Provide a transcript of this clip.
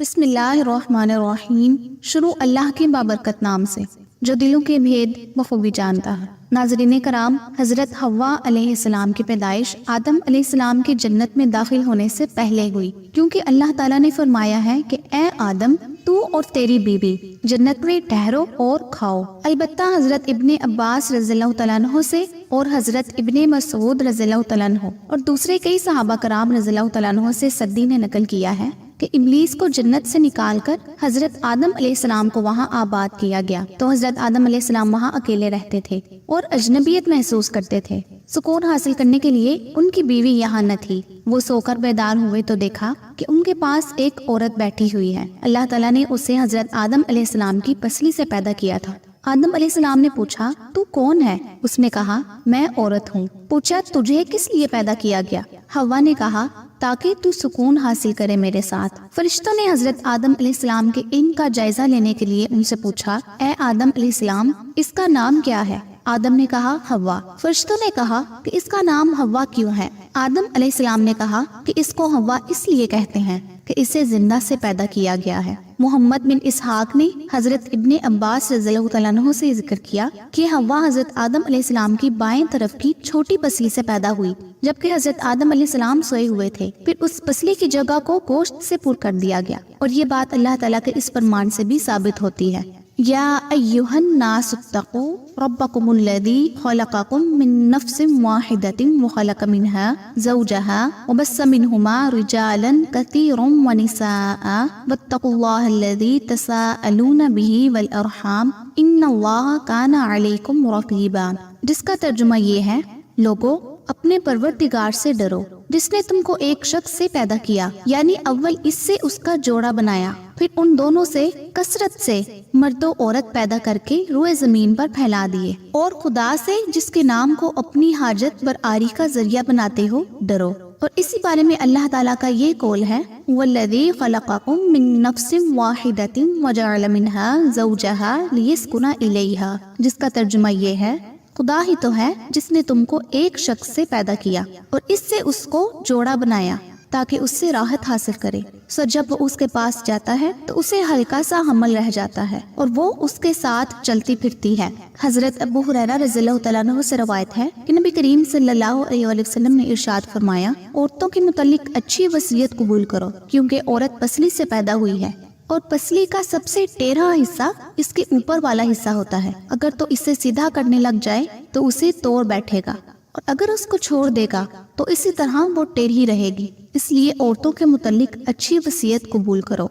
بسم اللہ الرحمن الرحیم۔ شروع اللہ کے بابرکت نام سے جو دلوں کے بھید بخوبی جانتا ہے۔ ناظرین کرام، حضرت حوا علیہ السلام کی پیدائش آدم علیہ السلام کی جنت میں داخل ہونے سے پہلے ہوئی، کیونکہ اللہ تعالیٰ نے فرمایا ہے کہ اے آدم، تو اور تیری بیوی جنت میں ٹھہرو اور کھاؤ۔ البتہ حضرت ابن عباس رضی اللہ تعالیٰ عنہ سے اور حضرت ابن مسعود رضی اللہ تعالیٰ عنہ اور دوسرے کئی صحابہ کرام رضی اللہ تعالیٰ عنہ سے سدی نے نقل کیا ہے کہ ابلیس کو جنت سے نکال کر حضرت آدم علیہ السلام کو وہاں آباد کیا گیا، تو حضرت آدم علیہ السلام وہاں اکیلے رہتے تھے اور اجنبیت محسوس کرتے تھے۔ سکون حاصل کرنے کے لیے ان کی بیوی یہاں نہ تھی۔ وہ سو کر بیدار ہوئے تو دیکھا کہ ان کے پاس ایک عورت بیٹھی ہوئی ہے۔ اللہ تعالیٰ نے اسے حضرت آدم علیہ السلام کی پسلی سے پیدا کیا تھا۔ آدم علیہ السلام نے پوچھا، تو کون ہے؟ اس نے کہا، میں عورت ہوں۔ پوچھا، تجھے کس لیے پیدا کیا گیا؟ حوا نے کہا، تاکہ تو سکون حاصل کرے میرے ساتھ۔ فرشتوں نے حضرت آدم علیہ السلام کے علم کا جائزہ لینے کے لیے ان سے پوچھا، اے آدم علیہ السلام، اس کا نام کیا ہے؟ آدم نے کہا، حوا۔ فرشتوں نے کہا کہ اس کا نام حوا کیوں ہے؟ آدم علیہ السلام نے کہا کہ اس کو حوا اس لیے کہتے ہیں کہ اسے زندہ سے پیدا کیا گیا ہے۔ محمد بن اسحاق نے حضرت ابن عباس رضی اللہ تعالیٰ عنہ سے ذکر کیا کہ حوا حضرت آدم علیہ السلام کی بائیں طرف کی چھوٹی پسلی سے پیدا ہوئی، جبکہ حضرت آدم علیہ السلام سوئے ہوئے تھے۔ پھر اس پسلی کی جگہ کو گوشت سے پر کر دیا گیا، اور یہ بات اللہ تعالیٰ کے اس فرمان سے بھی ثابت ہوتی ہے، یا ایھا الناس اتقوا ربکم الذی خلقکم من نفس واحدۃ وخلق منها زوجها وبث منهما رجالا کثیرا ونساء واتقوا اللہ الذی تساءلون به والارحام ان اللہ کان علیکم رقیبا، جس کا ترجمہ یہ ہے، لوگو اپنے پروردگار سے ڈرو جس نے تم کو ایک شخص سے پیدا کیا، یعنی اول اس سے اس کا جوڑا بنایا، پھر ان دونوں سے کثرت سے مرد و عورت پیدا کر کے روئے زمین پر پھیلا دیے، اور خدا سے جس کے نام کو اپنی حاجت برآری کا ذریعہ بناتے ہو ڈرو۔ اور اسی بارے میں اللہ تعالیٰ کا یہ قول ہے، وَالَّذِي خَلَقَكُم مِّن نَفْسٍ وَاحِدَةٍ وَجَعَلَ مِنْهَا زَوْجَهَا لِيَسْكُنَ إِلَيْهَا، جس کا ترجمہ یہ ہے، خدا ہی تو ہے جس نے تم کو ایک شخص سے پیدا کیا اور اس سے اس کو جوڑا بنایا تاکہ اس سے راحت حاصل کرے۔ سو جب وہ اس کے پاس جاتا ہے تو اسے ہلکا سا حمل رہ جاتا ہے اور وہ اس کے ساتھ چلتی پھرتی ہے۔ حضرت ابو ہریرہ رضی اللہ تعالیٰ عنہ سے روایت ہے کہ نبی کریم صلی اللہ علیہ وآلہ وسلم نے ارشاد فرمایا، عورتوں کے متعلق اچھی وصیت قبول کرو، کیونکہ عورت پسلی سے پیدا ہوئی ہے، اور پسلی کا سب سے ٹیڑھا حصہ اس کے اوپر والا حصہ ہوتا ہے۔ اگر تو اسے سیدھا کرنے لگ جائے تو اسے توڑ بیٹھے گا، اور اگر اس کو چھوڑ دے گا تو اسی طرح وہ ٹیڑھی رہے گی۔ اس لیے عورتوں کے متعلق اچھی وصیت قبول کرو۔